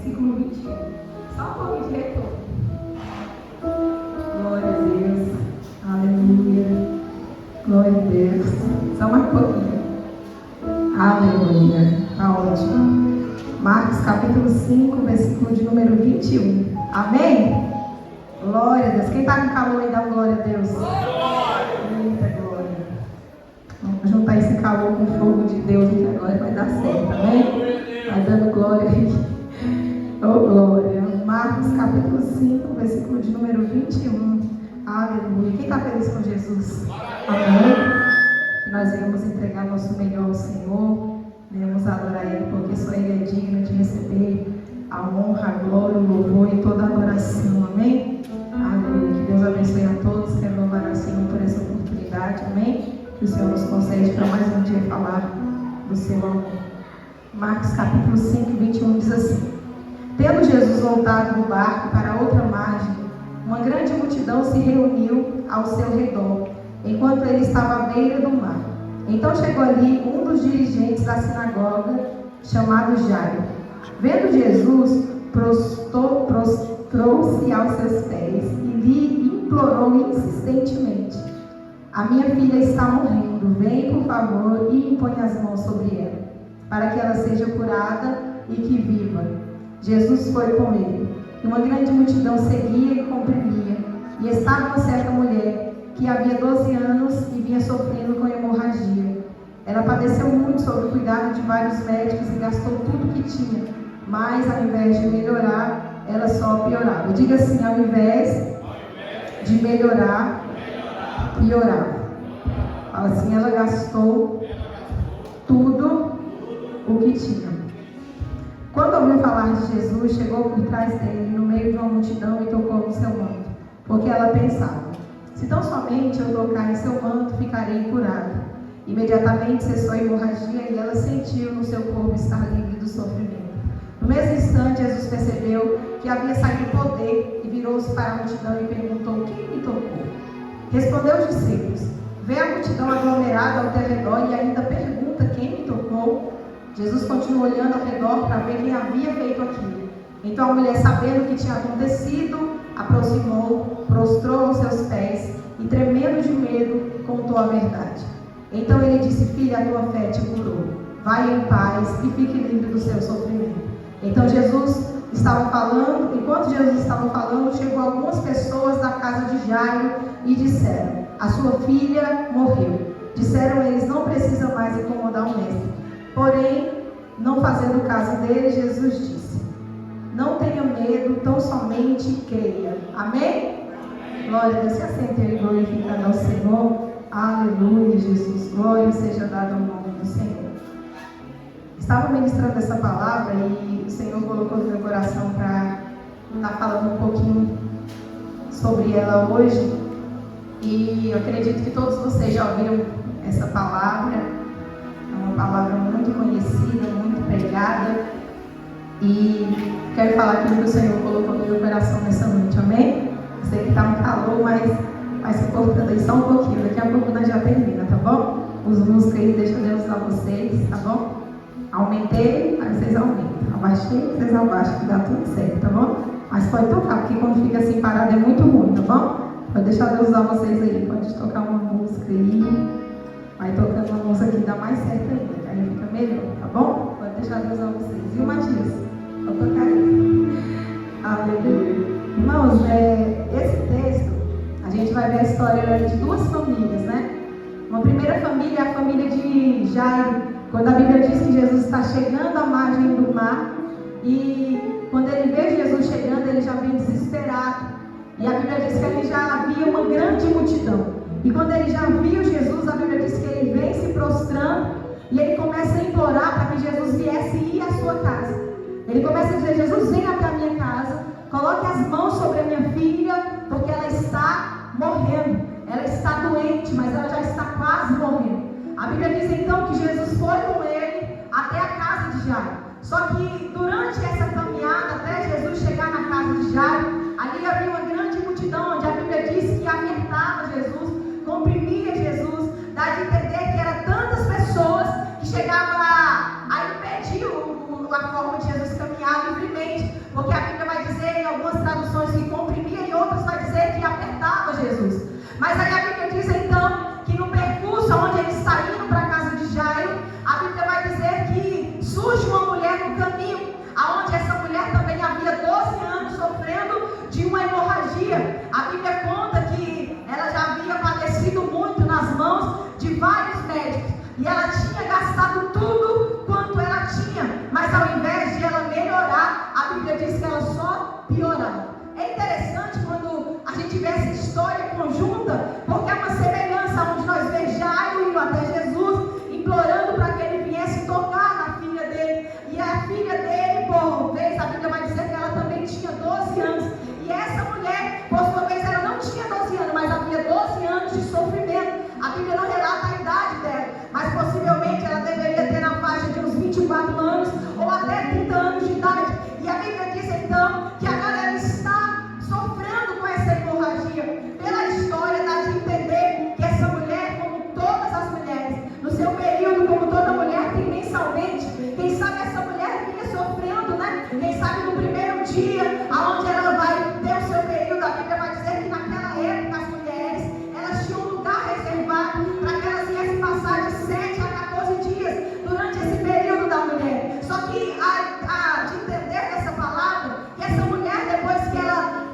versículo 21. Só um pouquinho de retorno. Glória a Deus. Aleluia. Glória a Deus. Só mais um pouquinho. Aleluia. Está ótimo. Marcos capítulo 5, versículo de número 21. Amém? Glória a Deus. Quem está com calor aí, dá glória a Deus. Eita glória. Vamos juntar esse calor com o fogo de Deus que agora vai dar certo. Amém? Vai dando glória aí. Oh glória. Marcos capítulo 5, versículo de número 21. Aleluia. Quem está feliz com Jesus? Amém? Que nós iremos entregar nosso melhor ao Senhor. Iremos adorar Ele, porque só Ele é digno de receber a honra, a glória, o louvor e toda a adoração. Amém? Aleluia. Que Deus abençoe a todos. Quero louvar ao Senhor por essa oportunidade. Amém? Que o Senhor nos concede para mais um dia falar do seu amor. Marcos capítulo 5, 21 diz assim: Tendo Jesus voltado do barco para outra margem, uma grande multidão se reuniu ao seu redor, enquanto ele estava à beira do mar. Então chegou ali um dos dirigentes da sinagoga, chamado Jairo. Vendo Jesus, prostrou-se aos seus pés e lhe implorou insistentemente: A minha filha está morrendo, vem por favor e impõe as mãos sobre ela, para que ela seja curada e que viva. Jesus foi com ele. E uma grande multidão seguia e comprimia. E estava uma certa mulher que havia 12 anos e vinha sofrendo com hemorragia. Ela padeceu muito sob o cuidado de vários médicos e gastou tudo que tinha, mas ao invés de melhorar, ela só piorava. Diga assim: ao invés de melhorar, piorava. Fala assim: ela gastou tudo o que tinha. Quando ouviu falar de Jesus, chegou por trás dele, no meio de uma multidão, e tocou no seu manto, porque ela pensava: se tão somente eu tocar em seu manto, ficarei curada. Imediatamente cessou a hemorragia e ela sentiu no seu corpo estar livre do sofrimento. No mesmo instante, Jesus percebeu que havia saído poder e virou-se para a multidão e perguntou: quem me tocou? Respondeu os discípulos: vê a multidão aglomerada ao teu redor e ainda pergunta: quem me tocou? Jesus continuou olhando ao redor para ver quem havia feito aquilo. Então a mulher, sabendo o que tinha acontecido, aproximou, prostrou aos seus pés e, tremendo de medo, contou a verdade. Então ele disse: filha, a tua fé te curou. Vai em paz e fique livre do seu sofrimento. Então enquanto Jesus estava falando, chegou algumas pessoas da casa de Jairo e disseram: a sua filha morreu. Disseram eles: não precisa mais incomodar o mestre. Porém, não fazendo caso dele, Jesus disse: não tenha medo, tão somente creia. Amém? Glória a Deus. Se assente aí, glorificando ao Senhor. Aleluia, Jesus. Glória seja dada ao nome do Senhor. Estava ministrando essa palavra e o Senhor colocou no meu coração para estar falando um pouquinho sobre ela hoje. E eu acredito que todos vocês já ouviram essa palavra. É uma palavra muito conhecida, muito pregada. E quero falar aquilo que o Senhor colocou no meu coração nessa noite. Amém? Sei que está um calor, mas se importando aí só um pouquinho. Daqui a pouco nós já termina, tá bom? Os músicos aí, deixa Deus usar vocês, tá bom? Aumentei, aí vocês aumentam. Abaixei, vocês abaixam, que dá tudo certo, tá bom? Mas pode tocar, porque quando fica assim parado é muito ruim, tá bom? Pode deixar Deus usar vocês aí. Pode tocar uma música aí. Vai tocando uma música que dá mais certo ainda. Aí fica melhor, tá bom? Pode deixar Deus usar vocês. Viu, Matias? Pode tocar aí. Aleluia. Irmãos, esse texto, a gente vai ver a história de duas famílias, né? Uma primeira família é a família de Jairo. Quando a Bíblia diz que Jesus está chegando à margem do mar, e quando ele vê Jesus chegando, ele já vem desesperado. E a Bíblia diz que ele já havia uma grande multidão. E quando ele já viu Jesus, a Bíblia diz que ele vem se prostrando e ele começa a implorar para que Jesus viesse ir à sua casa. Ele começa a dizer: Jesus, vem até a minha casa, coloque as mãos sobre a minha filha, porque ela está morrendo. Ela está doente, mas ela já está quase morrendo. A Bíblia diz então que Jesus foi com ele até a casa de Jairo. Só que durante essa caminhada, até Jesus chegar na casa de Jairo, ali havia uma grande multidão, onde a Bíblia diz que apertava Jesus, comprimia Jesus, dá de entender que eram tantas pessoas que chegavam a impedir a forma de Jesus caminhar livremente. piorava. É interessante quando a gente vê essa história conjunta, porque é uma semelhança onde nós vemos Jairo indo até Jesus, implorando para que ele viesse tocar na filha dele. E a filha dele, por vez, a Bíblia vai dizer que ela também tinha 12 anos. E essa mulher, por sua vez, ela não tinha 12 anos, mas havia 12 anos de sofrimento. A Bíblia não relata a idade dela, mas possivelmente ela deveria ter na faixa de uns 24 anos ou até 30 anos de idade. E a Bíblia diz então que agora ela está sofrendo com essa hemorragia. Pela história dá de entender que essa mulher, como todas as mulheres, no seu período, como toda mulher tem mensalmente, quem sabe essa mulher vinha sofrendo, né? Quem sabe no primeiro dia, aonde ela vai ter o seu período, a Bíblia vai dizer que naquela época as mulheres, elas tinham um lugar reservado para que elas viessem passar de 7 a 14 dias durante esse período da mulher. Só que de entender dessa palavra, que essa mulher, depois que ela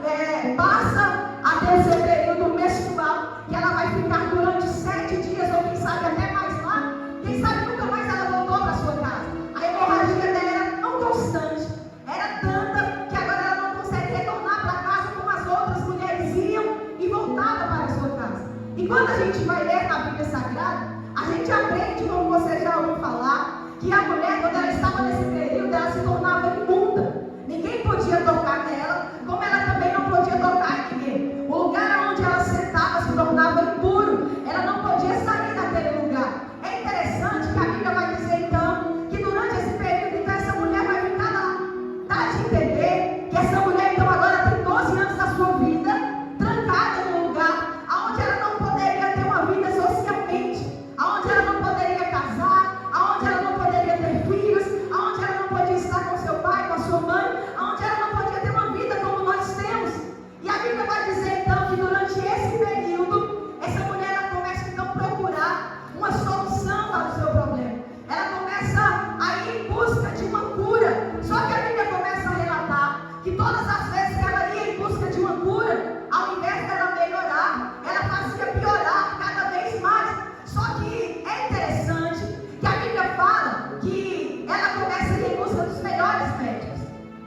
passa a ter o seu período menstrual, que ela vai ficar durante 7 dias, ou quem sabe até mais lá, quem sabe nunca mais ela voltou para sua casa. A hemorragia dela era tão constante, era tanta, que agora ela não consegue retornar para casa como as outras mulheres iam e voltavam para a sua casa. E quando a gente vai ler na Bíblia Sagrada, a gente aprende, como você já ouviu falar, que a mulher, quando ela estava nesse período, ela se tornava imunda. Ninguém podia tocar nela, como ela também não podia tocar em ninguém. O lugar onde ela sentava se tornava impuro. Ela não podia sair daquele lugar. É interessante que a Bíblia vai dizer então que durante esse período, então, essa mulher vai ficar lá. Dá de entender que essa mulher então agora tem 12 anos da sua vida trancada num lugar onde ela não poderia ter uma vida socialmente, onde ela não poderia casar, onde ela não poderia ter filhos, onde ela não podia estar com seu pai, com a sua mãe, onde ela não podia ter uma vida como nós temos. E a Bíblia vai dizer então que durante esse período, essa mulher ela começa então a procurar uma solução para o seu problema. Ela começa a ir em busca de uma cura. Só que a Bíblia começa a relatar que todas as vezes que ela ia em busca de uma cura, ao invés dela melhorar, ela fazia piorar cada vez mais. Só que é interessante que a Bíblia fala que ela começa a ir em busca dos melhores médicos.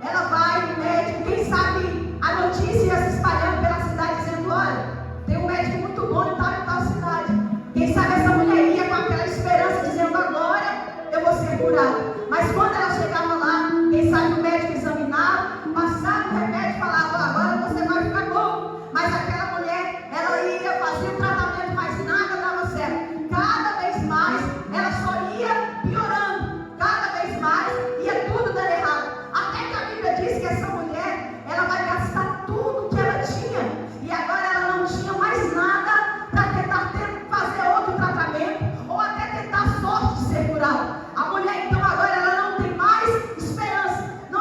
Ela vai no médico, quem sabe a notícia ia se espalhando pela cidade dizendo: olha, tem um médico muito bom em tal cidade. Quem sabe essa mulher ia com aquela esperança dizendo: agora eu vou ser curada. Mas quando ela chegava lá, quem sabe o médico examinava, passava o remédio e falava: agora você vai ficar bom. Mas aquela mulher, ela ia fazer o tratamento, mas nada dava certo. Cada vez mais, ela só ia piorando. Cada vez mais, ia tudo dando errado. Até que a Bíblia diz que essa mulher, ela vai gastar tudo que ela tinha. E agora ela não tinha mais nada para tentar fazer outro tratamento, ou até tentar sorte de ser curada. A mulher, então, agora ela não tem mais esperança. Não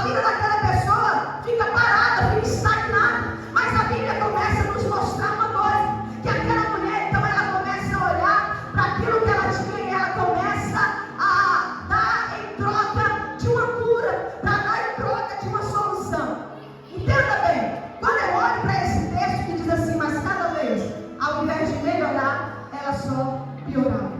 vida daquela pessoa fica parada, fica estagnada. Mas a Bíblia começa a nos mostrar uma coisa, que aquela mulher, então, ela começa a olhar para aquilo que ela tinha e ela começa a dar em troca de uma cura, para dar em troca de uma solução. Entenda bem, quando eu olho para esse texto que diz assim, mas cada vez, ao invés de melhorar, ela só piorava.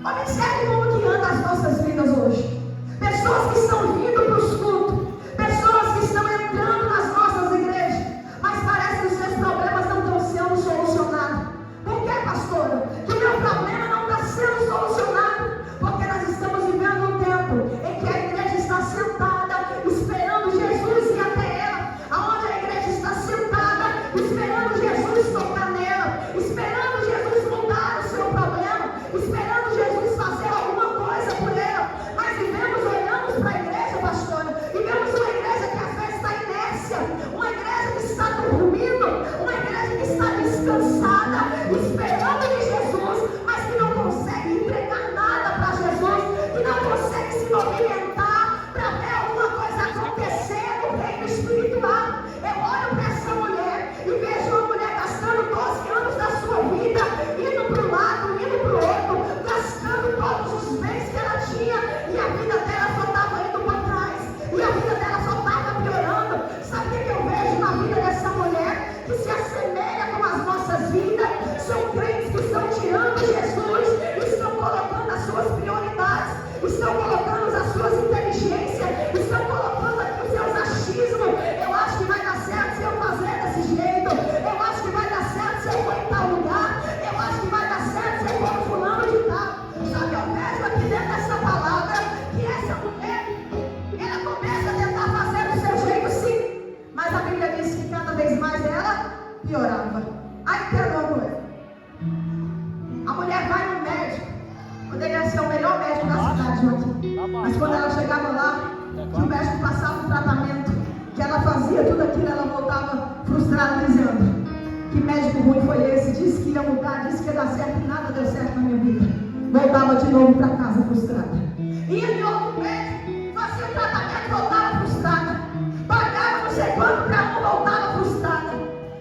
Observe como que anda as nossas vidas hoje. Pessoas que estão vindo para os cultos, pessoas que estão entrando nas nossas igrejas, mas parece que os seus problemas não estão sendo solucionados. Por que, pastora? Que o meu problema não está sendo solucionado? Porque nós estamos vivendo um tempo em que a igreja está sentada, esperando Jesus ir até ela. Aonde a igreja está sentada, esperando Jesus tocar nela, esperando Jesus mudar o seu problema, esperando Jesus fazer alguma coisa por ela. Mas olhamos para a igreja, pastora, e vemos uma igreja que às vezes está inércia, uma igreja que está dormindo, uma igreja que está descansada, esperando de Jesus, mas que não consegue entregar nada para Jesus, que não consegue se movimentar para ver alguma coisa acontecer no reino espiritual. Eu olho para essa mulher e vejo uma mulher gastando 12 anos da sua vida, indo para um lado, indo para o outro, gastando todos os bens que ela tinha, e a vida dela só estava indo para trás, e a vida dela só estava piorando. Sabe o que eu vejo na vida dessa mulher? Que se assemelha com as nossas vidas. São crentes que estão tirando Jesus, estão colocando as suas prioridades, estão colocando as suas inteligências, estão colocando aqui os seus achismos. Eu acho que vai dar certo se eu fazer desse jeito, eu acho que vai dar certo se eu for em tal lugar, eu acho que vai dar certo se eu for fulano de tal. Só que eu vejo aqui dentro dessa palavra que essa mulher, ela começa a tentar fazer do seu jeito, sim, mas a Bíblia diz que cada vez mais ela piorava. Aí entendeu, mulher? A mulher vai no médico, poderia ser o melhor médico da cidade, Joaquim, mas quando ela chegava lá, que o médico passava um tratamento, que ela fazia tudo aquilo, ela voltava frustrada, dizendo: que médico ruim foi esse? Disse que ia mudar, disse que ia dar certo, e nada deu certo na minha vida. Voltava de novo para casa frustrada. Ia de outro médico, fazia o tratamento, voltava frustrada. Pagava não sei quanto para um, voltava frustrada.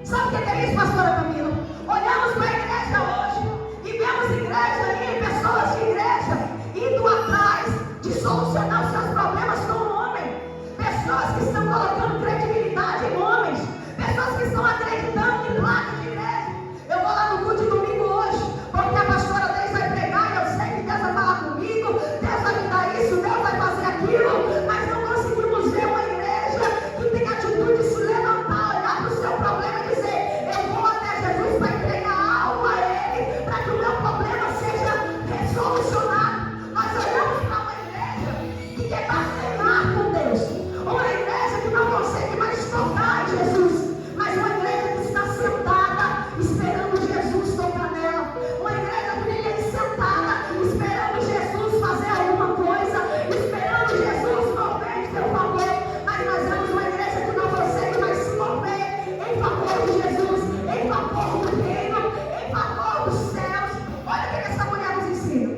Sabe o que é isso, pastora Camila? Olhamos para a igreja hoje e vemos igreja aí, pessoas de igreja, indo atrás de solucionar os seus problemas com o homem. Pessoas que estão colocando credibilidade em homens. Pessoas que estão acreditando em placa de igreja. Eu vou lá no culto de domingo hoje, porque a pastora Deise vai pregar e eu sei que Deus vai falar comigo, Deus vai me dar isso, Deus vai fazer aquilo, mas não conseguimos ver uma igreja que tem atitude de se levantar, olhar para o seu problema e dizer: eu vou até Jesus para entregar algo a Ele, para que o meu problema seja resolucionado. Nós olhamos para uma igreja que quer barganhar com Deus, uma igreja que não consegue mais tocar em Jesus, mas uma igreja que está sentada esperando Jesus tocar nela, uma igreja que fica aí sentada esperando Jesus fazer alguma coisa, esperando Jesus mover em seu favor. Mas nós vemos uma igreja que não consegue mais se mover em favor de Jesus, em favor do reino, em favor dos céus. Olha o que essa mulher nos ensina.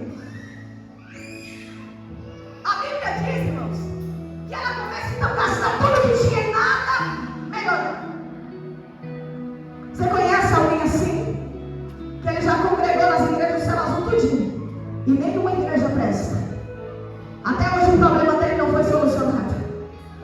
A Bíblia diz, irmãos, que ela começa então a gastar tudo que tinha e nada melhorou. Você conhece alguém assim? Que ele já congregou nas igrejas do céu azul tudinho, e nenhuma igreja presta. Até hoje o problema dele não foi solucionado.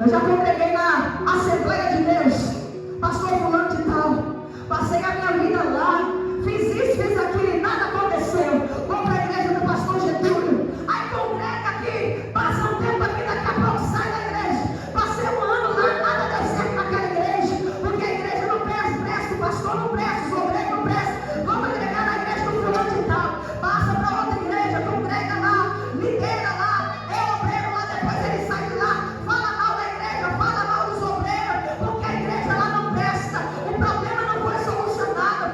Eu já congreguei na Assembleia de Deus, pastor fulano de tal, passei a minha vida lá, fiz isso, fiz aquilo e nada aconteceu. Vou para a igreja do pastor Getúlio, aí congrega aqui, passa um tempo aqui, daqui a pouco sai da igreja. Passei um ano lá, nada deu certo naquela igreja, porque a igreja não presta, o pastor não presta, os obreiros não prestam. Vamos congregar na igreja do fulano de tal, passa para outra igreja, congrega lá, lidera lá, é obreiro lá, depois ele sai de lá, fala mal da igreja, fala mal dos obreiros, porque a igreja lá não presta, o problema não foi solucionado.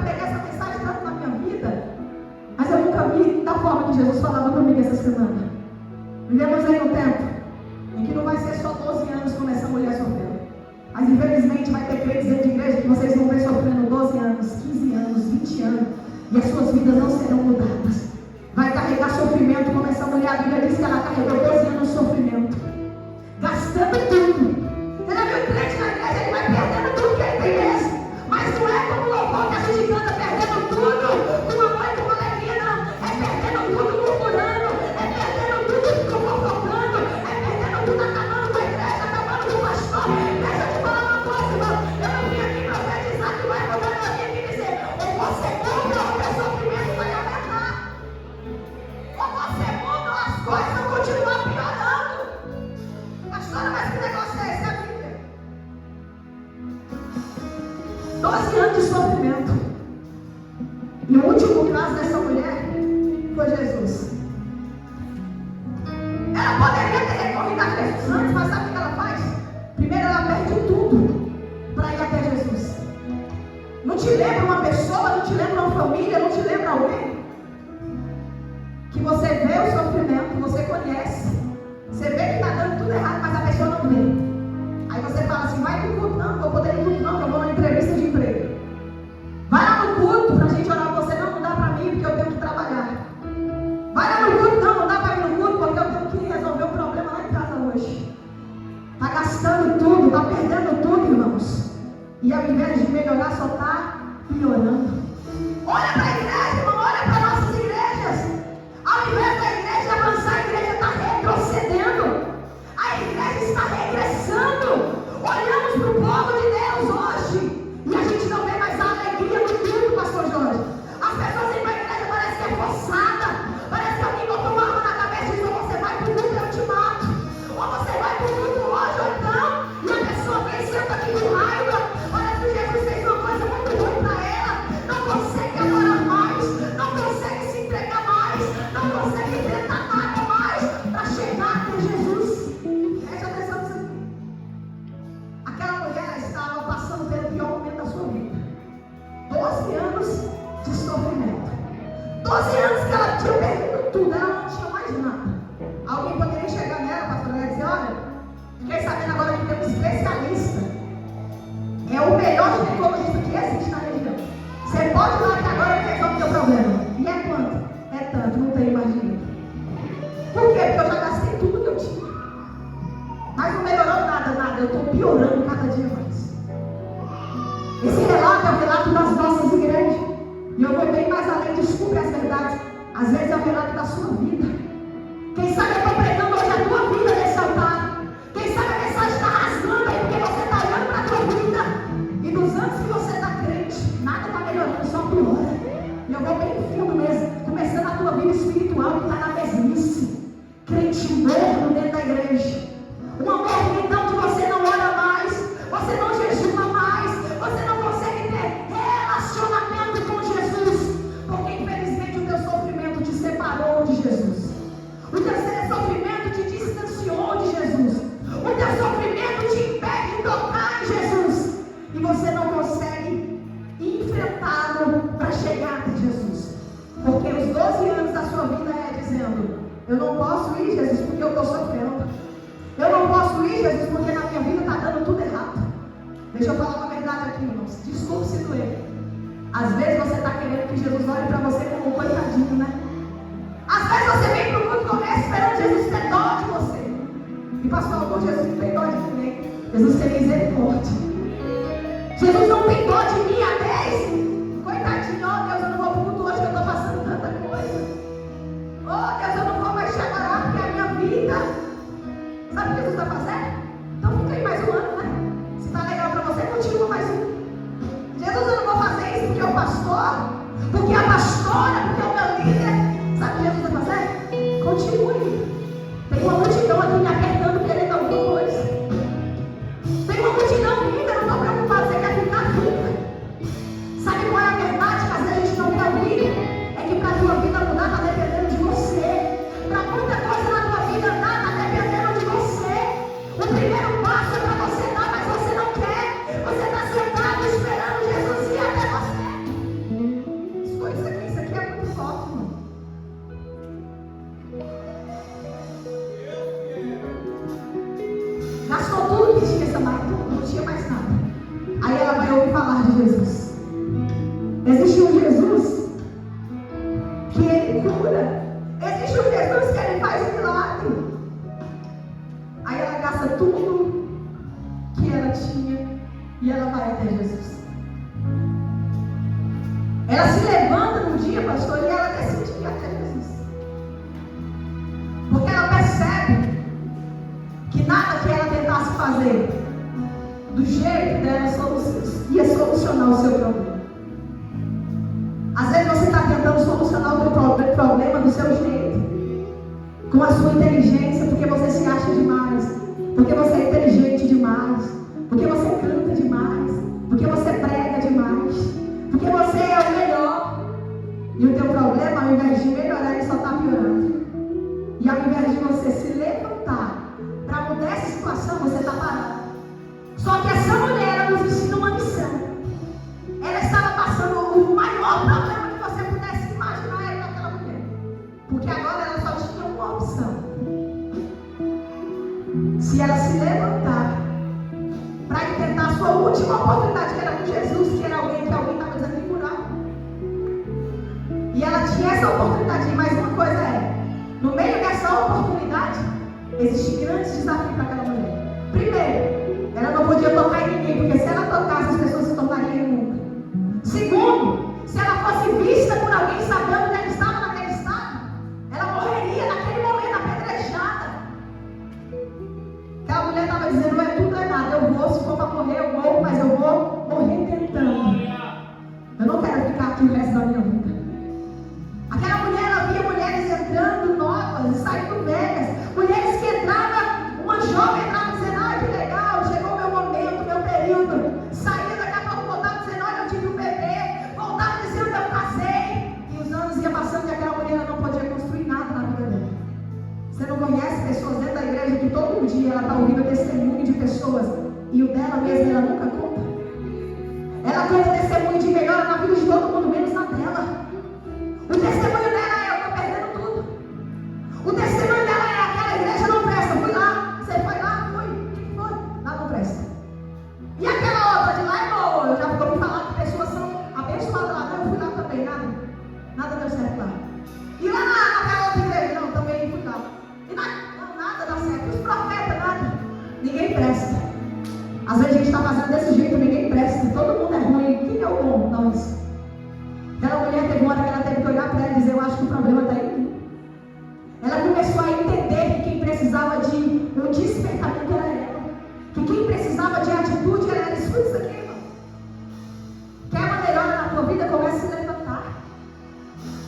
pregar essa mensagem tanto na minha vida, mas eu nunca vi da forma que Jesus falava comigo essa semana. Vivemos aí um tempo em que não vai ser só 12 anos como essa mulher sofreu. Mas infelizmente vai ter crentes dentro de igreja que vocês vão ver sofrendo 12 anos, 15 anos, 20 anos. E as suas vidas não serão mudadas. Vai carregar sofrimento como essa mulher. A Bíblia diz que ela carregou 12 anos de sofrimento. Gastando tudo. Você já viu o crente na igreja? Ele vai perdendo tudo que ele tem mesmo. Mas não é como o louvor que a gente canta perdendo tudo. Com amor e com alegria, não. É perdendo tudo murmurando. É perdendo tudo fofocando. É perdendo tudo acabando com a igreja, acabando com o pastor. Deixa eu te falar uma coisa, irmão. Eu não vim aqui profetizar que vai mudar na minha vida e dizer: ou você muda ou o teu sofrimento vai aumentar. Ou você muda ou as coisas vão continuar piorando. Pastora, mas que negócio é esse, amiga? 12 anos de sofrimento. E o último caso dessa mulher foi Jesus. Ela poderia ter recorrido a Jesus antes, mas sabe o que ela faz? Primeiro ela perde tudo para ir até Jesus. Não te lembra uma pessoa, não te lembra uma família, não te lembra alguém? Que você vê o sofrimento, você conhece. Você vê que está dando tudo errado, mas a pessoa não vê. Aí você fala assim: vai no culto, não vou poder ir no culto, não, que eu vou numa entrevista de emprego. Vai lá no culto pra gente orar por você. Não dá pra mim porque eu tenho que trabalhar. Vai lá no culto, não dá pra ir no culto porque eu tenho que resolver um problema lá em casa hoje. Tá gastando tudo, tá perdendo tudo, irmãos. E ao invés de melhorar, só tá piorando. Olha pra igreja, irmão, olha pra nossas igrejas. Ao invés da igreja avançar, a igreja está retrocedendo. A igreja está regressando. Olhamos para o povo de Deus hoje e a gente não vê mais a alegria do culto, pastor Jorge. As pessoas vêm para a igreja, parece que é forçada. Parece que alguém botou uma arma na cabeça e diz: ou você vai para o culto, eu te mato. Ou você vai para o culto hoje, ou então. E a pessoa vem, senta aqui com raiva. Parece que Jesus fez uma coisa muito ruim para ela. Não consegue adorar mais. Não consegue se entregar mais. Não consegue enfrentar nada mais para chegar até Jesus. Preste atenção nisso aqui. Aquela mulher estava passando pelo pior momento da sua vida. 12 anos de sofrimento. 12 anos que ela tinha perdido tudo. Ela não tinha mais nada. Alguém poderia chegar nela, pastor, e dizer: olha, fiquei sabendo agora que tem um especialista. É o melhor ginecologista que existe na região. Você pode ir lá que agora ele resolve o teu problema. E é quanto? É tanto, não tenho mais dinheiro. Por quê? Porque eu já gastei tudo que eu tinha. Mas não melhorou nada. Eu estou piorando cada dia mais. Esse relato é o relato das nossas igrejas. E eu vou bem mais além, desculpe as verdades. Às vezes é o relato da sua vida. Quem sabe eu estou pregando hoje a tua vida nesse altar. Quem sabe a mensagem está rasgando aí, porque você está olhando para a tua vida. E nos anos que você está crente, nada está melhorando, só piora. E eu vou bem no fundo mesmo, começando a tua vida espiritual que está na mesmice. Crente morno dentro da igreja. Uma mornidão que você não ora mais, você não jejuma mais, você não consegue ter relacionamento com Jesus, porque infelizmente o teu sofrimento te separou de Jesus. O teu sofrimento te distanciou de Jesus. O teu sofrimento te impede de tocar em Jesus. E você não consegue enfrentá-lo para chegar até Jesus. Porque os 12 anos da sua vida é dizendo: eu não posso ir, Jesus, porque eu estou sofrendo. Eu não posso ir, Jesus, porque na minha vida está dando tudo errado. Deixa eu falar uma verdade aqui, irmãos. Desculpe se doer. Às vezes você está querendo que Jesus olhe para você como um coitadinho, né? Às vezes você vem para o culto começa esperando Jesus ter dó de você. E pastor Augusto, Jesus não tem dó de ninguém. Jesus tem misericórdia. Jesus não tem dó de mim há 10. Coitadinho, ó Deus, eu não vou para o culto hoje que eu estou passando tanta coisa. Oh Deus, eu não vou mais te adorar porque é a minha vida. Sabe o que Jesus vai fazer? Então fica aí mais um ano, né? Se está legal para você, continua mais um. Jesus, eu não vou fazer isso porque é o pastor, porque é a pastora, porque é o meu líder. Sabe o que Jesus vai fazer? Continue. Tem uma multidão aqui me apertando, querendo alguma coisa. Tem uma multidão linda, eu não estou preocupado, você quer ficar, fica. Sabe qual é a verdade que às vezes a gente não quer ouvir? É que para a tua vida mudar está dependendo de você. Para muita coisa na tua vida andar está dependendo de você. O primeiro passo é para você dar, mas você não quer. Você está sentado esperando Jesus ir até você. Gastou tudo que tinha, não tinha mais nada. Aí ela vai ouvir falar de Jesus. Existe um Jesus que ele cura. Existe um Jesus que ele faz milagre. Aí ela gasta tudo que ela tinha e ela vai até Jesus. Ela se levanta num dia, pastor, e ela decide ir até Jesus. Porque ela percebe que nada que ela tentasse fazer do jeito dela ia solucionar o seu problema. Às vezes você está tentando solucionar o seu problema do seu jeito, com a sua inteligência, porque você se acha demais, porque você é inteligente demais, porque você canta demais, porque você prega demais, porque você é o melhor. E o teu problema, ao invés de melhorar, ele só está piorando. E ao invés de você se levantar para mudar essa situação, você está parado. Só que essa mulher, ela nos ensina uma lição. Ela estava passando o maior problema que você pudesse imaginar era daquela mulher. Porque agora ela só tinha uma opção. Se ela se levantar para tentar a sua última oportunidade, que era com Jesus, que era alguém estava dizendo que curava. E ela tinha essa oportunidade. Mas uma coisa no meio dessa oportunidade, existem grandes desafios para aquela mulher. Primeiro, ela não podia tocar em ninguém, porque se ela tocasse, as pessoas se tornariam imundas. Segundo, se ela fosse vista por alguém sabendo que ela estava naquele estado, ela morreria naquele momento apedrejada. Aquela mulher estava dizendo, não é tudo ou é nada, eu vou, se for para morrer eu morro, mas eu vou morrer tentando. Eu não quero ficar aqui o resto da minha vida. Aquela mulher, ela via mulheres entrando novas, saindo velhas, mulheres que entravam, uma jovem entrava dizendo, ai que legal, chegou o meu momento, meu período, saía daqui a pouco, voltava dizendo, olha eu tive um bebê, voltava dizendo, eu casei, e os anos iam passando e aquela mulher não podia construir nada na vida dela. Você não conhece pessoas dentro da igreja que todo dia ela está ouvindo testemunho de pessoas e o dela mesma ela nunca conta? Ela conta testemunho de melhora na vida de todo mundo, menos na dela. O testemunho dela é, eu estou perdendo tudo. O testemunho dela é, aquela igreja não presta, fui lá, você foi lá, fui, o que foi? Lá não presta. E aquela outra de lá é boa, eu já vou me falar que pessoas são abençoadas lá, eu fui lá também, nada deu certo lá. E lá naquela outra igreja, não, também fui lá. E não, nada dá certo, os profetas, nada, ninguém presta. Às vezes a gente está fazendo desse jeito, ninguém presta, todo mundo é ruim, quem é o bom? Nós. Aquela mulher teve uma hora que ela teve que olhar para ela e dizer, eu acho que o problema está em mim. Ela começou a entender que quem precisava de um despertamento era ela. Que quem precisava de atitude era ela. Escuta isso aqui, irmão. Quer uma melhora na tua vida? Comece a se levantar.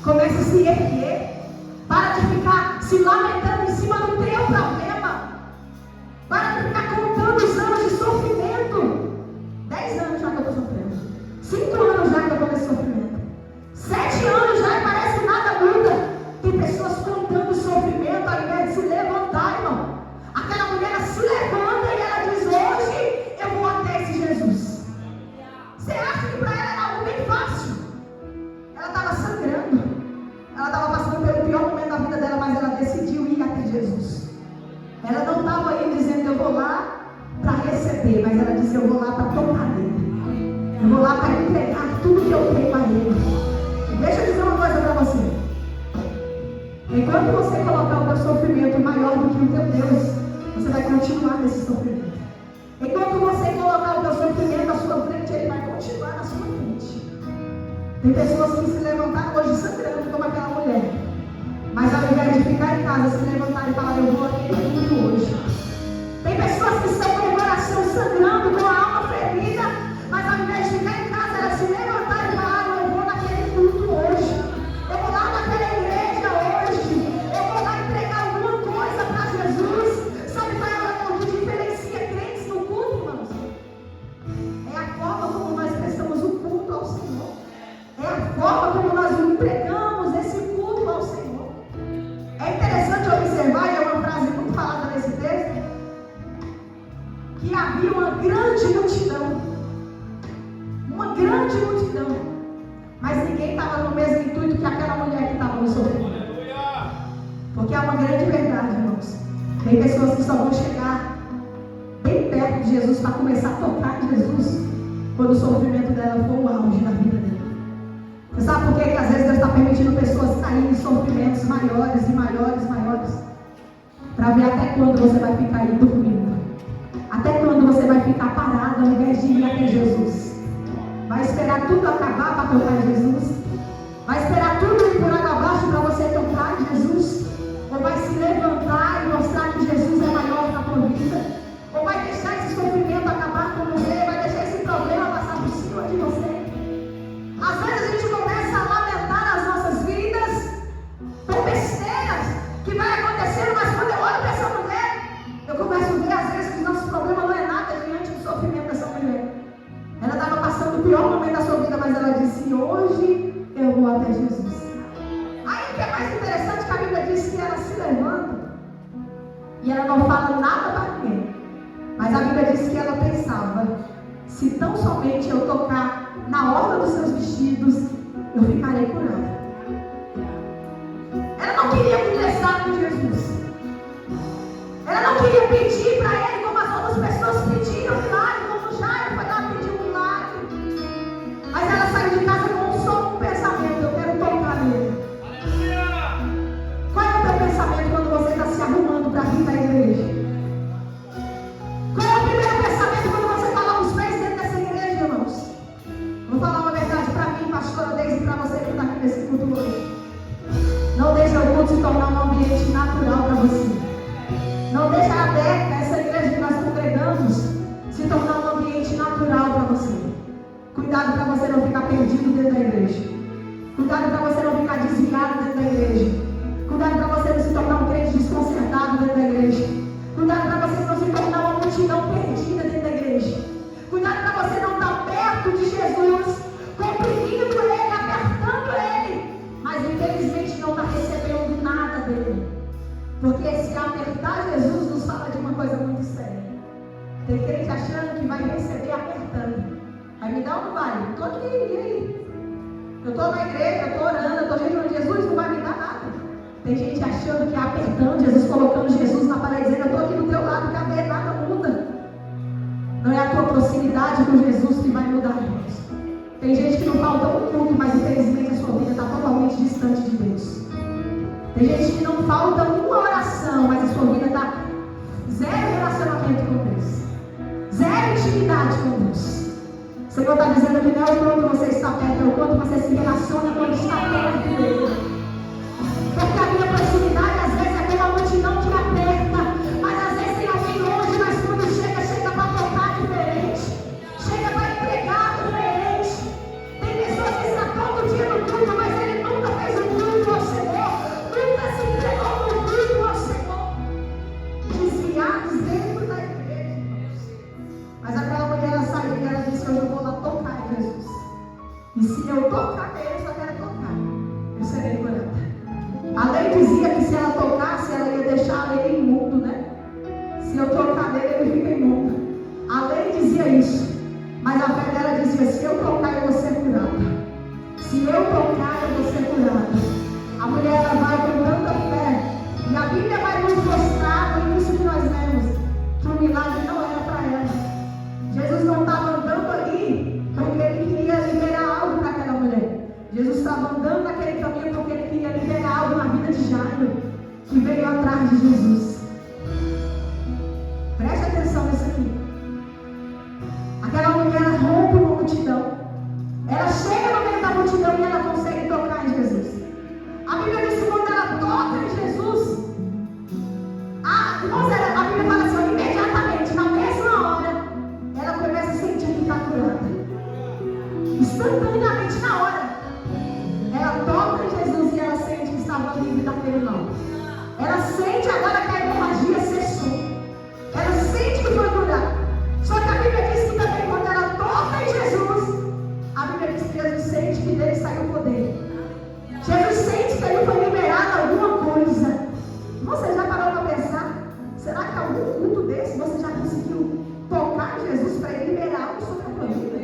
Comece a se erguer. Para de ficar se lamentando em cima do teu problema. Para de ficar contando os anos de sofrimento. 10 anos já que eu estou sofrendo. 5 anos já que eu estou nesse sofrimento. 7 anos já e parece que nada muda. Tem pessoas contando sofrimento ao invés de se levantar, irmão. Aquela mulher ela se levanta e ela diz, hoje eu vou até esse Jesus. Você acha que para ela era algo bem fácil? Ela estava sangrando. Ela estava passando pelo pior momento da vida dela, mas ela decidiu ir até Jesus. Ela não estava indo dizendo, eu vou lá para receber, mas ela disse, eu vou lá para tocar nele. Eu vou lá para entregar tudo que eu tenho para ele. Deixa eu dizer uma coisa para você. Enquanto você colocar o teu sofrimento maior do que o teu Deus, você vai continuar nesse sofrimento. Enquanto você colocar o teu sofrimento à sua frente, ele vai continuar na sua frente. Tem pessoas que se levantaram hoje sangrando como aquela mulher. Mas ao invés de ficar em casa, se levantar e falar, eu vou aquele culto hoje. Tem pessoas que estão com o coração sangrando, com a alma ferida, mas ao invés de ficar em casa, elas se levantaram e falaram, eu vou naquele culto hoje. Eu vou lá naquela igreja hoje. Eu vou lá entregar alguma coisa para Jesus. Sabe qual é o que diferencia crentes no culto, irmãos? É a forma como nós prestamos o culto ao Senhor. É a forma como nós entregamos esse culto ao Senhor. É interessante observar, e é uma frase muito falada nesse texto, que havia uma grande multidão. Uma grande multidão. Mas ninguém estava no mesmo intuito que aquela mulher que estava no sofrimento. Porque é uma grande verdade, irmãos. Tem pessoas que só vão chegar bem perto de Jesus para começar a tocar em Jesus quando o sofrimento dela for o auge da vida dela. Você sabe por que às vezes Deus está permitindo pessoas caírem em sofrimentos maiores e maiores, para ver até quando você vai ficar aí dormindo, até quando você vai ficar parado ao invés de ir até Jesus. Vai esperar tudo acabar para tocar em Jesus? Vai esperar tudo ir por água abaixo para você tocar em Jesus? Ou vai se levantar e mostrar que Jesus é maior na tua vida? Ou vai deixar esse sofrimento acabar com você? Vai deixar esse problema passar por cima de você? Às vezes a gente começa a lamentar as nossas vidas por besteiras que vai acontecendo, mas quando eu olho para essa mulher, eu começo a ver às vezes que os nossos problemas não é nada diante do sofrimento dessa mulher. Ela estava passando o pior momento da sua vida, mas ela disse: hoje eu vou até Jesus. Aí o que é mais interessante, que a Bíblia diz que ela se levanta e ela não fala nada para ninguém, mas a Bíblia diz que ela pensava: se tão somente eu tocar na orla dos seus vestidos, eu ficarei curada. Ela não queria conversar com Jesus. Ela não queria pedir para ele como as outras pessoas pediram milagre, como Jairo foi lá pedir um milagre. Mas ela saiu de casa com só um pensamento: eu quero tocar nele. Qual é o teu pensamento quando você está se arrumando para vir da igreja? Qual é o primeiro pensamento quando você coloca os pés dentro dessa igreja, irmãos? Vou falar uma verdade para mim, pastora Deise, e para você que está aqui nesse culto hoje. Não deixe o culto se tornar um ambiente natural para você. Não deixe a Beca, essa igreja que nós congregamos, se tornar um ambiente natural para você. Cuidado para você não ficar perdido dentro da igreja. Cuidado para você não ficar desviado dentro da igreja. Cuidado para você não se tornar um crente desconcertado dentro da igreja. Cuidado para você não se tornar uma multidão perdida dentro da igreja. Cuidado para você não estar perto de Jesus, comprimindo ele, apertando ele, mas infelizmente não está recebendo nada dele. Porque se apertar Jesus nos fala de uma coisa muito séria. Tem crente achando que vai receber apertando. Vai me dar ou não vai? Estou aqui, e aí? Eu estou na igreja, eu estou orando, eu estou jejuando. Jesus não vai me dar nada. Tem gente achando que é apertando Jesus, colocando Jesus na parede, dizendo: eu estou aqui do teu lado, cadê? Nada muda. Não é a tua proximidade com Jesus que vai mudar, irmãos. Tem gente que não falta um culto, mas infelizmente a sua vida está totalmente distante de Deus. Tem gente que não falta uma oração, mas a sua vida está zero relacionamento com Deus, zero intimidade com Deus. O Senhor está dizendo que não é o quanto você está perto, é o quanto você se relaciona quando está perto dele. Porque a minha proximidade às vezes é aquela multidão que aperta, mas às vezes tem alguém longe, mas quando chega para tocar diferente, chega para entregar diferente. Tem pessoas que estão todo dia no culto, mas ele nunca fez um culto ao Senhor, nunca se entregou no culto ao Senhor. Desviados dentro da igreja. Mas aquela mulher, ela saiu e ela disse: eu vou lá tocar em Jesus. E se eu tocar nele, eu só quero tocar, eu serei curada. A lei dizia que se ela tocasse, ela ia deixar ele imundo, né? Se eu tocar nele, ele fica imundo. A lei dizia isso. Mas a fé dela dizia: se eu tocar, eu vou ser curada. Se eu tocar, eu vou ser curada. A mulher, ela vai com tanta fé. E a Bíblia vai nos mostrar, no início que nós lemos, que o milagre não era para ela. Jesus não estava andando ali porque ele queria liberar algo para aquela mulher. Jesus estava andando naquele caminho porque ele queria liberar algo na vida de Jairo, que veio atrás de Jesus. Preste atenção nisso aqui. Aquela mulher rompe uma multidão. Ela chega no meio da multidão e ela consegue tocar em Jesus. A Bíblia diz que quando ela toca em Jesus, a Bíblia fala assim: imediatamente, na mesma hora, ela começa a sentir que está curada. Instantaneamente, na hora. Ela toca em Jesus e ela sente que estava livre daquele mal. Ela sente agora que a hemorragia cessou. Ela sente que foi curada. Só que a Bíblia diz que também quando ela toca em Jesus, a Bíblia diz que Jesus sente que dele saiu o poder. Jesus sente que ele foi liberado alguma coisa. Você já parou para pensar? Será que algum culto desse você já conseguiu tocar em Jesus para ele liberar algo sobre a tua vida?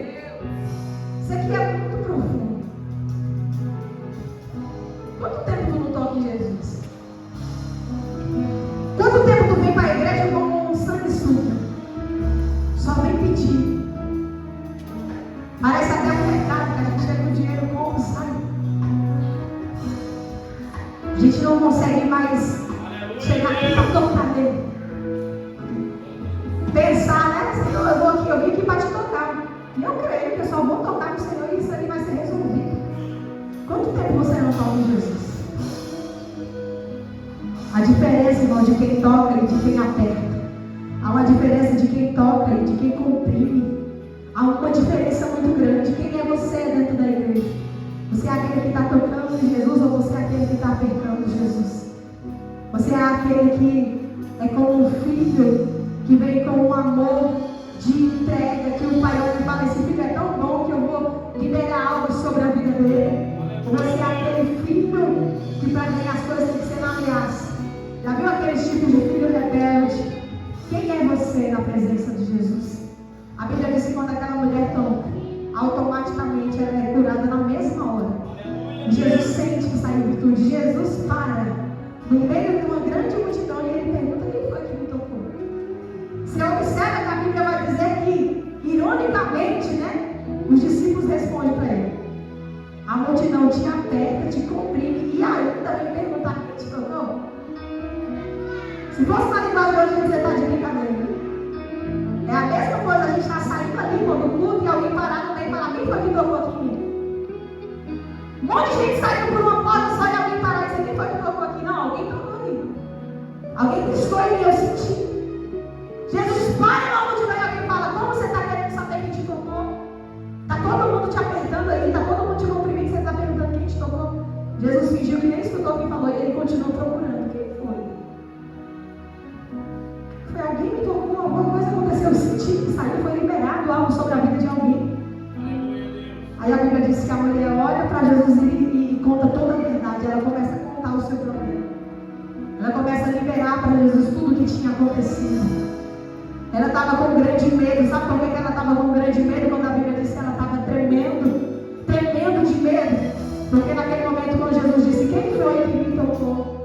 Isso aqui é muito profundo. Quanto tempo tu não toca em Jesus? Quanto tempo tu vem para a igreja como um sanguessuga? gente não consegue mais chegar aqui para tocar nele. Pensar, né? Senhor, eu vim aqui para te tocar. E eu creio que eu só vou tocar no Senhor e isso aí vai ser resolvido. Quanto tempo você não toca em Jesus? A diferença, irmão, de quem toca e de quem aperta. Há uma diferença de quem toca e de quem comprime. Há uma diferença muito grande. Quem é você dentro da igreja? Você é aquele que está tocando em Jesus ou você é aquele que está apertando Jesus? Você é aquele que é como um filho que vem com um amor de entrega, que o pai olha e fala: esse filho é tão bom que eu vou liberar algo sobre a vida dele. Ou você é aquele filho que para ganhar as coisas tem que ser na ameaça. Já viu aqueles tipos de filho rebelde? Quem é você na presença de Jesus? A Bíblia diz que quando aquela mulher toca, automaticamente ela é curada na mesma hora. E Jesus sente que saiu virtude. Jesus para no meio de uma grande multidão e ele pergunta: quem foi que me tocou? Você observa que a Bíblia vai dizer que, ironicamente, né, os discípulos respondem para ele: a multidão te aperta, te comprime e ainda vem perguntar quem te tocou? Se fosse na linguagem hoje, você está de brincadeira. É a mesma coisa, a gente está saindo ali quando culto e alguém parar no meio e falar: quem foi que tocou aqui? Um monte de gente saindo por uma porta, só e alguém parar e dizer: quem foi que tocou aqui? Não, alguém tocou aqui. Alguém piscou e eu senti. Jesus para na multidão e alguém fala: como você está querendo saber quem te tocou? Está todo mundo te apertando aí, está todo mundo te comprimindo e você está perguntando quem te tocou? Jesus fingiu que nem escutou quem falou e ele continuou procurando. Quem foi? Foi alguém que tocou, alguma coisa aconteceu, eu senti que saiu, foi liberado algo sobre a vida de alguém. Aí a Bíblia diz que a mulher olha para Jesus e conta toda a verdade. Ela começa a contar o seu problema. Ela começa a liberar para Jesus tudo o que tinha acontecido. Ela estava com grande medo. Sabe por que ela estava com grande medo? Quando a Bíblia diz que ela estava tremendo de medo. Porque naquele momento, quando Jesus disse: quem foi que me tocou?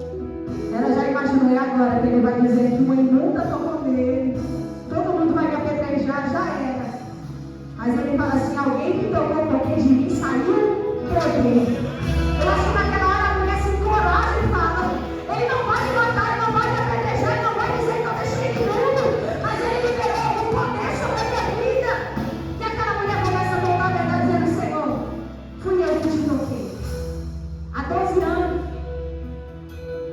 Ela já imaginou: e agora que ele vai dizer que uma imunda tocou nele, todo mundo vai me apedrejar, já era. Mas ele fala assim: alguém que tocou porque de mim saiu poder. Eu acho que naquela hora a mulher se encoraja e fala: ele não vai me matar, ele não vai me apedrejar, ele não vai dizer que eu deixei imundo, mas ele liberou algum poder sobre a minha vida. E aquela mulher começa a contar a verdade dizendo: Senhor, fui eu que te toquei. Há 12 anos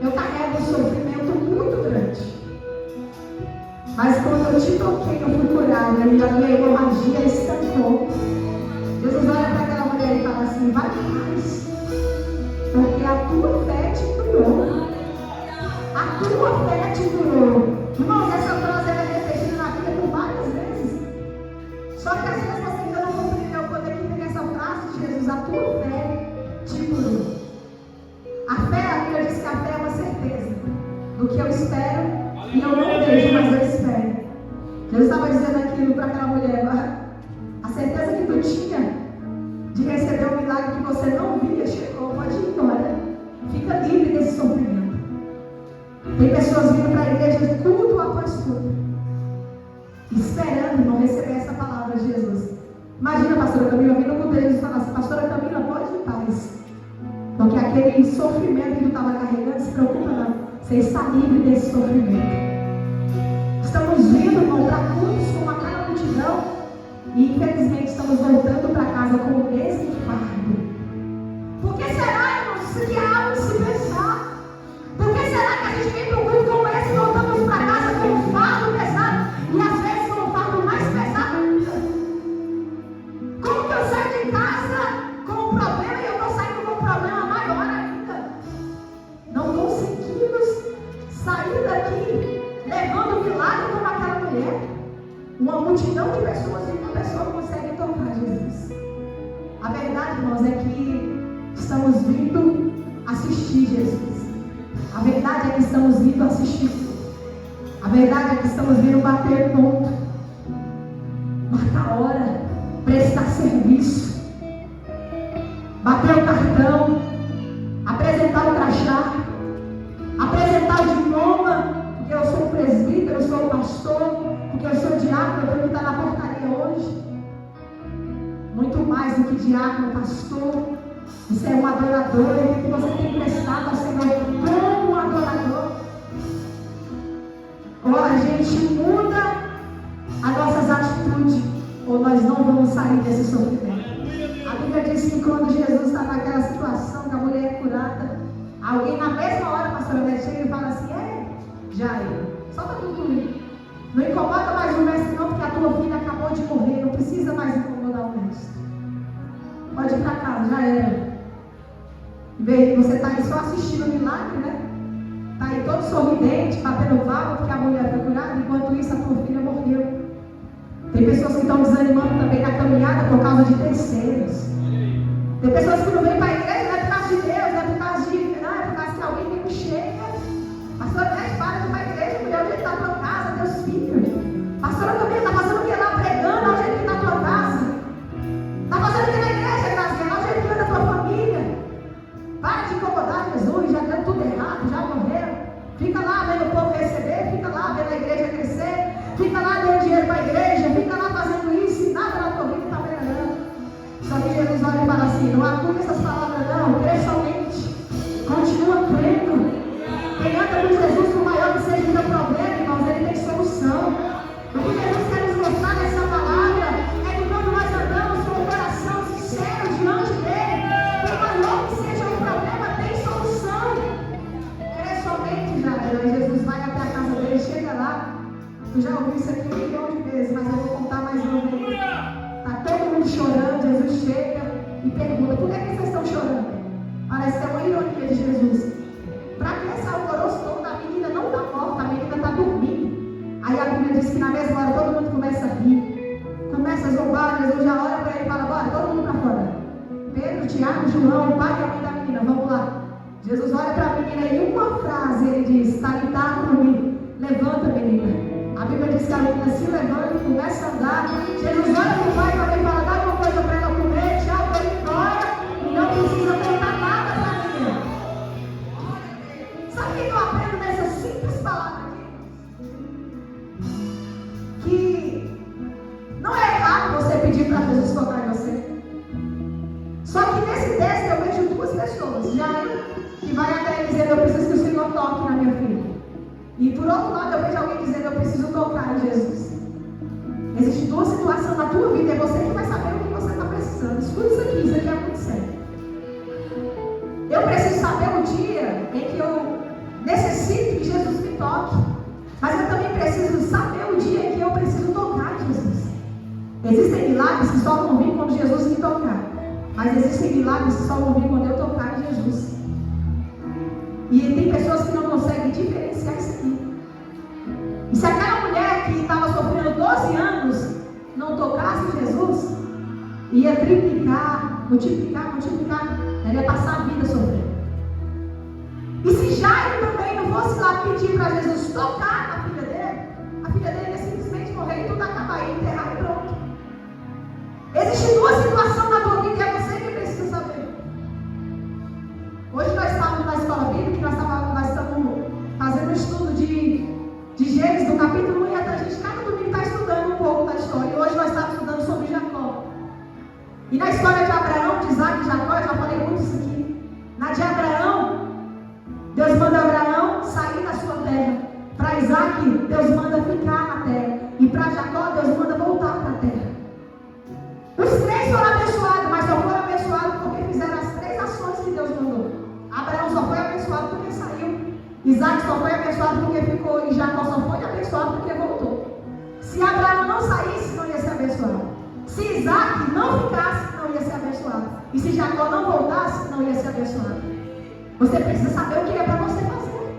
eu carrego um sofrimento muito grande. Mas quando eu te toquei, eu fui curada e a minha hemorragia estancou. Jesus olha para aquela mulher e fala assim: vai mais, porque a tua fé te curou. A tua fé te curou. Irmãos, essa frase é repetida na Bíblia por várias vezes. Só que às vezes você ainda não compreendeu o poder que tem essa frase de Jesus: a tua fé te curou. A fé, a Bíblia diz que a fé é uma certeza do que eu espero e eu não vejo, mas eu espero. Jesus estava dizendo aquilo para aquela mulher: a certeza que tu tinha de receber um milagre que você não via chegou, pode ir embora. Fica livre desse sofrimento. Tem pessoas vindo para a igreja culto após culto, esperando não receber essa palavra de Jesus. Imagina a pastora Camila vindo com Deus e falar assim: pastora Camila, pode ir em paz. Porque aquele sofrimento que tu estava carregando, se preocupa não. Você está livre desse sofrimento. Estamos vindo, irmão, para cultos com aquela multidão. E infelizmente estamos voltando para casa com o mesmo fardo. Por que será, irmãos? Isso aqui é algo de se pensar. Por que será que a gente vem para um culto como esse e voltamos para casa com um fardo pesado? E às vezes com um fardo mais pesado ainda. Como que eu saio de casa com um problema e eu estou saindo com um problema maior ainda? Não conseguimos sair daqui levando o milagre como aquela mulher. Uma multidão de pessoas e uma pessoa consegue tocar Jesus. A verdade, irmãos, é que estamos vindo assistir Jesus. A verdade é que estamos vindo assistir. A verdade é que estamos vindo bater ponto, marcar hora, prestar serviço, bater o cartão, apresentar o crachá, apresentar o diploma, porque eu sou presbítero, eu sou pastor, porque eu sou diácono, eu tenho que estar na portaria hoje. Muito mais do que diácono, pastor, Você é um adorador, e que você tem prestado ao Senhor como um adorador. Ou a gente muda as nossas atitudes, ou nós não vamos sair desse sofrimento. A Bíblia diz que quando Jesus está naquela situação, que a mulher é curada, alguém na mesma hora, pastor André, chega e fala assim: Jairo, só para concluir, não incomoda mais o mestre não, porque a tua filha acabou de morrer, não precisa mais incomodar o mestre. Pode ir para casa, já era. Você está aí só assistindo o milagre, né? Está aí todo sorridente, batendo palma porque a mulher foi curada, enquanto isso a tua filha morreu. Tem pessoas que estão desanimando também na caminhada por causa de terceiros. Tem pessoas que não vêm para a igreja, não é por causa de Deus, não é por causa que alguém me chega. Pastora Beth, para de ir para a igreja, mulher, onde está a tua casa, teus filhos. Pastora Camila, está fazendo o que lá? Pregando, onde está a tua casa? Está fazendo o que na igreja, Graziela? Onde é que anda a tua família? Para de incomodar Jesus, já deu tudo errado, já morreu. Fica lá vendo o povo receber, fica lá vendo a igreja crescer, fica lá dando dinheiro para a igreja, fica lá fazendo isso e nada na tua vida está melhorando. Só que Jesus olha e fala assim: não acude essas palavras não, crê somente, continua crendo. Quem anda com Jesus, por maior que seja o teu problema, irmãos, ele tem solução. O que Jesus quer nos mostrar nessa palavra é que quando nós andamos com o coração sincero diante dele, por maior que seja o problema, tem solução. Crê somente, Jairo. Aí Jesus vai até a casa dele, chega lá. Tu já ouviu isso aqui 1 milhão de vezes, mas eu vou contar mais uma vez. Está todo mundo chorando, Jesus chega e pergunta: por que vocês estão chorando? Parece que é uma ironia de Jesus. Para que esse alvoroço todo? A menina não está morta, a menina está dormindo. Aí a Bíblia diz que na mesma hora todo mundo começa a rir, começa a zombar. Jesus já olha para ele e fala: bora, todo mundo para fora. Pedro, Tiago, João, o pai e a mãe da menina, vamos lá. Jesus olha para a menina e em uma frase ele diz: Talitá cumi, levanta, menina. A Bíblia diz que a menina se levanta e começa a andar. Jesus olha para o pai e também fala: dá alguma coisa para ela comer, tchau, para ele embora. E não precisa contar nada para a menina. Sabe o que eu aprendo nessas simples palavras aqui? Que não é errado você pedir para Jesus tocar em você. Só que nesse texto eu vejo duas pessoas. Jairo, que vai até ele dizendo: eu preciso que o Senhor toque na minha filha. E por outro lado eu vejo alguém dizendo: eu preciso tocar em Jesus. Existem duas situações na tua vida, é você que vai saber o que você está precisando. Escuta isso aqui é muito sério. Eu preciso saber o dia em que eu necessito que Jesus me toque. Mas eu também preciso saber o dia em que eu preciso tocar em Jesus. Existem milagres que só vão vir quando Jesus me tocar. Mas existem milagres que só vão vir quando eu tocar em Jesus. E tem pessoas que não conseguem diferenciar isso aqui. E se aquela mulher que estava sofrendo 12 anos não tocasse em Jesus, ia triplicar, multiplicar, ela ia passar a vida sofrendo. E se Jairo também não fosse lá pedir para Jesus tocar na filha dele ia simplesmente morrer e tudo acabar, ia enterrar e pronto. Existem duas situações na tua vida e é você que precisa saber. Hoje nós estávamos na escola bíblica, nós estamos fazendo um estudo de Gênesis, do capítulo 1, e a gente cada domingo está estudando um pouco da história. E hoje nós estamos estudando sobre Jacó. E na história de Abraão, de Isaac e Jacó, eu já falei muito isso aqui. Na de Abraão, Deus manda Abraão sair da sua terra. Para Isaac, Deus manda ficar na terra. E para Jacó, Deus manda voltar para a terra. Os três foram abençoados, mas só foram abençoados porque fizeram as três ações que Deus mandou. Abraão só foi abençoado porque saiu. Isaac só foi abençoado porque ficou. E Jacó só foi abençoado porque voltou. Se Abraão não saísse, não ia ser abençoado. Se Isaac não ficasse, não ia ser abençoado. E se Jacó não voltasse, não ia ser abençoado. Você precisa saber o que é para você fazer.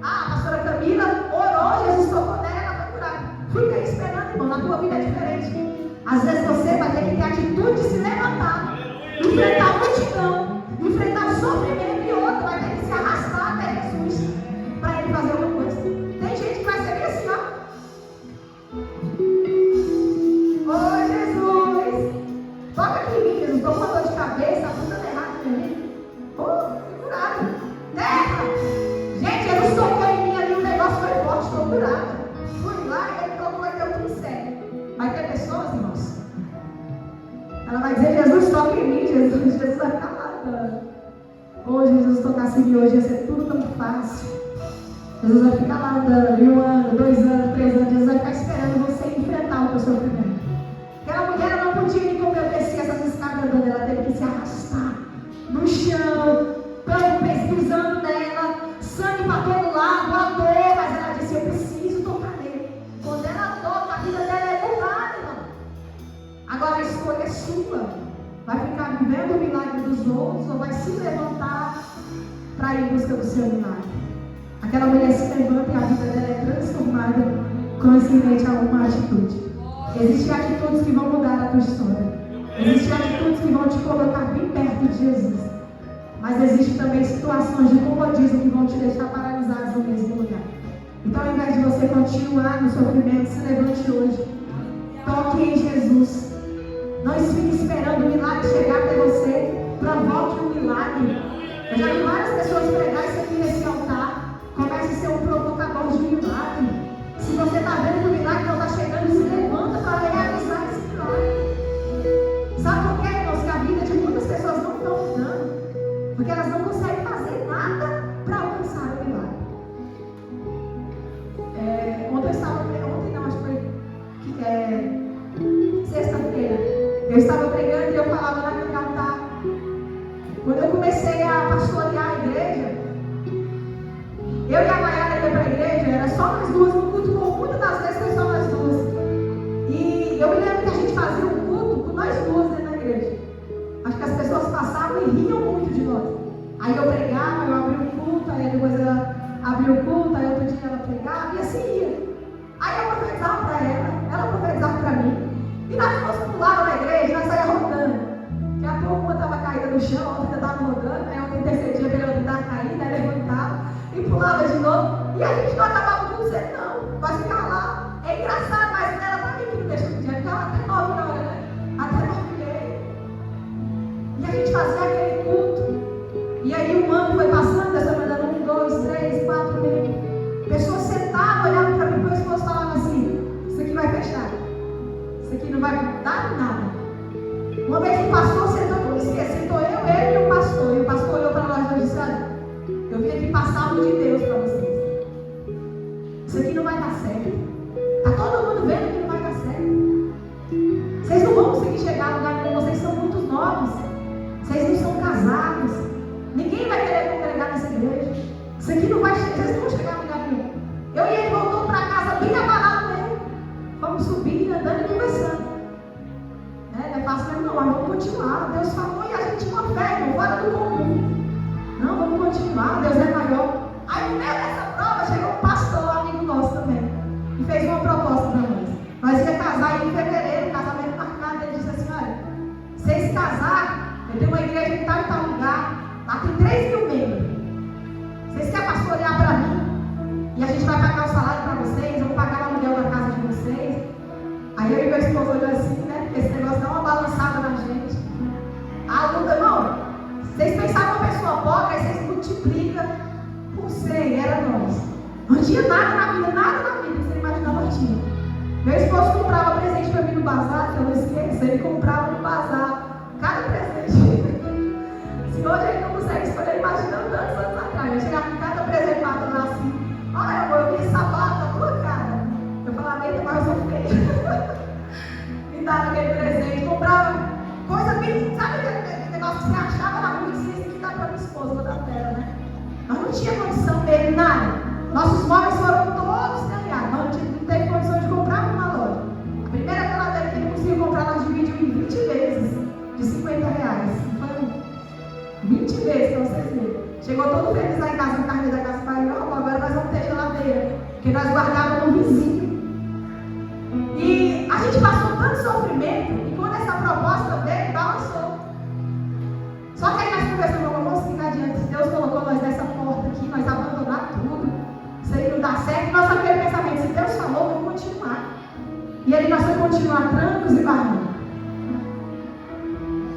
Ah, a pastora Camila orou, Jesus tocou nela, ela foi curada. Fica aí esperando, irmão. Na tua vida é diferente. Às vezes você vai ter que ter a atitude de se levantar, enfrentar a multidão, enfrentar o sofrimento, e outro vai ter que se arrastar até Jesus para ele fazer alguma coisa. Tem gente que vai ser assim, ó. Ô Jesus, toca aqui em mim, Jesus. Estou com uma dor de cabeça, está tudo errado em mim. Fui curado. Terra! Gente, ele não tocou em mim ali, o negócio foi forte, estou curada. Fui lá e ele tocou e deu tudo certo. Vai ter pessoas, irmãos. Ela vai dizer: Jesus, toca em mim, Jesus vai ficar lá. andando. Oh, Jesus, tocasse em hoje, ia ser tudo tão fácil. Jesus vai ficar lá andando, 1 ano, 2 anos, 3 anos. Jesus vai ficar esperando você enfrentar o teu sofrimento. Aquela mulher, ela não podia ir como eu descer essas escadas andando, ela teve que se arrastar no chão, pisando nela, sangue para todo lado, a dor, mas ela disse, eu preciso tocar nele. Quando ela toca, a vida dela é mudada, irmão. Agora a escolha é sua. Vai ficar vivendo o milagre dos outros ou vai se levantar para ir em busca do seu milagre? Aquela mulher se levanta e a vida dela é transformada coincidente a uma atitude. Existem atitudes que vão mudar a tua história. Existem atitudes que vão te colocar bem perto de Jesus. Mas existem também situações de comodismo que vão te deixar paralisado no mesmo lugar. Então, ao invés de você continuar no sofrimento, se levante hoje. Toque em Jesus. Não fique esperando o milagre chegar até você. Provoque um milagre. Eu já vi várias pessoas pregar isso aqui nesse altar. Comece a ser um provocador de milagre. Se você está vendo que o milagre não está chegando, se levanta para realizar esse milagre. Sabe por quê, irmãos? Que a vida de muitas pessoas não estão mudando. Porque elas não conseguem fazer nada para alcançar o milagre. Ontem não, acho que foi sexta-feira. Eu estava pregando e eu falava naquele altar. Quando eu comecei a pastorear a igreja, eu e a Maiara ia para a igreja, era só nós duas no culto, por muitas das vezes foi só nós duas. E eu me lembro que a gente fazia um culto com nós duas dentro da igreja. Acho que as pessoas passavam e riam muito de nós. Aí eu pregava, eu abria um culto, aí depois ela abria o culto, aí outro dia ela pregava e assim ia. Aí eu profetizava para ela profetizava para mim. E nós pulávamos na igreja, nós saíamos rodando. Daqui a pouco uma estava caída no chão, a outra estava rodando, aí outra intercedia pela outra estava caída, aí levantava e pulava de novo. E a gente não acabava com você, não. Vai ficar lá. É engraçado, mas ela para mim que não deixa de dia, ficava até 9 horas, né? Até 9h30. E a gente fazia aquele culto. E aí o ano foi passando, Deus foi mandando 1, 2, 3, 4 meses. Pessoas sentavam, olhavam para mim, meu esposo falava assim: isso aqui vai fechar. Isso aqui não vai dar nada. Uma vez o pastor sentou, não me esqueci, sentou eu, ele e o pastor. E o pastor olhou para nós dois e disse: olha, eu vim aqui passar algo de Deus para vocês. Isso aqui não vai dar certo. Está todo mundo vendo que não vai dar certo. Vocês não vão conseguir chegar a lugar nenhum, vocês são muito novos. Vocês não são casados. Ninguém vai querer congregar nessa igreja. Isso aqui não vai chegar, vocês não vão chegar a lugar nenhum. Eu e ele voltou para casa bem abalado mesmo. Vamos subir, andando e conversando. Não é fácil, não, mas vamos continuar. Deus falou e a gente com fé, irmão, fora do comum. Não, vamos continuar, Deus é maior. Aí no meio dessa prova chegou um pastor, amigo nosso também, e fez uma proposta para nós. Nós ia casar em fevereiro, casamento marcado. Ele disse assim: olha, vocês casarem, eu tenho uma igreja que está em tal lugar, lá tem 3.000 membros. Vocês querem pastorear para mim? E a gente vai pagar o salário para vocês, vamos pagar o aluguel da casa de vocês. Aí eu e meu esposo olhou assim, né? Porque esse negócio dá uma balançada na gente. A luta, não. Vocês pensavam uma pessoa pobre, aí vocês multiplicam por 100, era nós. Não tinha nada na vida, que você imaginava que tinha. Meu esposo comprava presente para mim no bazar, que eu não esqueço, ele comprava no bazar cada presente. Se hoje ele não consegue escolher, imaginando tantos anos atrás. Eu chegava com cada presente lá assim: olha, amor, eu vi esse sapato na tua cara. Eu falava: eita, mas eu sou feia. Me dava aquele presente, comprava coisa bem, sabe aquele negócio que você achava na rua e disse: isso aqui dá para minha esposa, vou dar pra ela, né? Nós não tinha condição dele, nada. Nossos móveis foram todos ganhados. Nós não teve condição de comprar uma loja. A primeira geladeira que ele conseguiu comprar, nós dividimos em 20 vezes de R$50. Foi 20 vezes para vocês verem. Chegou todo feliz lá em casa, no carnê da casa, pai, ó, agora nós vamos ter geladeira, porque nós guardávamos no vizinho. E a gente passou tanto sofrimento, e quando essa proposta veio, balançou. Só que aí nós conversamos: vamos seguir adiante. Deus colocou nós nessa porta aqui, nós abandonamos tudo. Isso aí não dá certo. Nós sabemos aquele pensamento: se Deus falou, vamos continuar. E aí nós vamos continuar trancos e barrancos.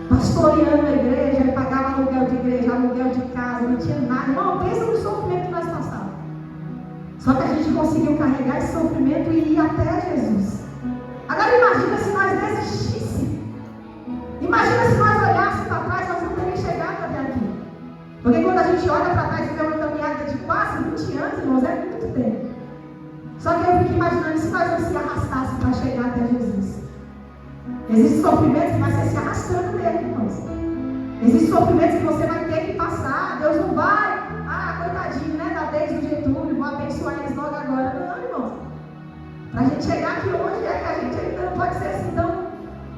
Pastoreando a igreja, ele pagava aluguel de igreja, aluguel de casa, não tinha nada. Não, pensa no sofrimento que nós passávamos. Só que a gente conseguiu carregar esse sofrimento e ir até Jesus. Agora imagina se nós desistíssemos. Imagina se nós olhássemos para trás, nós não teríamos chegado até gente olha para trás e vê uma caminhada de quase 20 anos, irmãos, é muito tempo. Só que eu fico imaginando, se nós não se arrastasse para chegar até Jesus. Existe sofrimento que vai ser se arrastando dele, irmãos. Existe sofrimento que você vai ter que passar. Deus não vai, coitadinho, né, da vez do Getúlio, vou abençoar eles logo agora. Não, irmãos. Para a gente chegar aqui hoje, é que a gente ainda não pode ser assim tão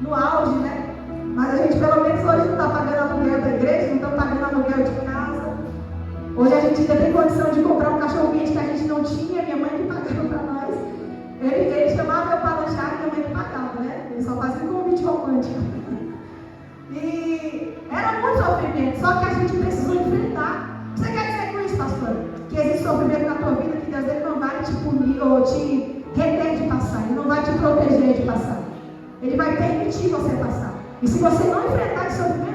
no auge, né? Mas a gente pelo menos hoje não está pagando aluguel da igreja, não está pagando aluguel de casa. Hoje a gente ainda tem condição de comprar um cachorro-quente que a gente não tinha, minha mãe que pagava para nós. Ele chamava eu para lanchar e minha mãe que pagava, né? Ele só fazia um convite romântico. E era muito sofrimento, só que a gente precisou enfrentar. O que você quer dizer com isso, pastor? Que existe sofrimento na tua vida que Deus ele não vai te punir ou te reter de passar, Ele não vai te proteger de passar. Ele vai permitir você passar. E se você não enfrentar esse sofrimento,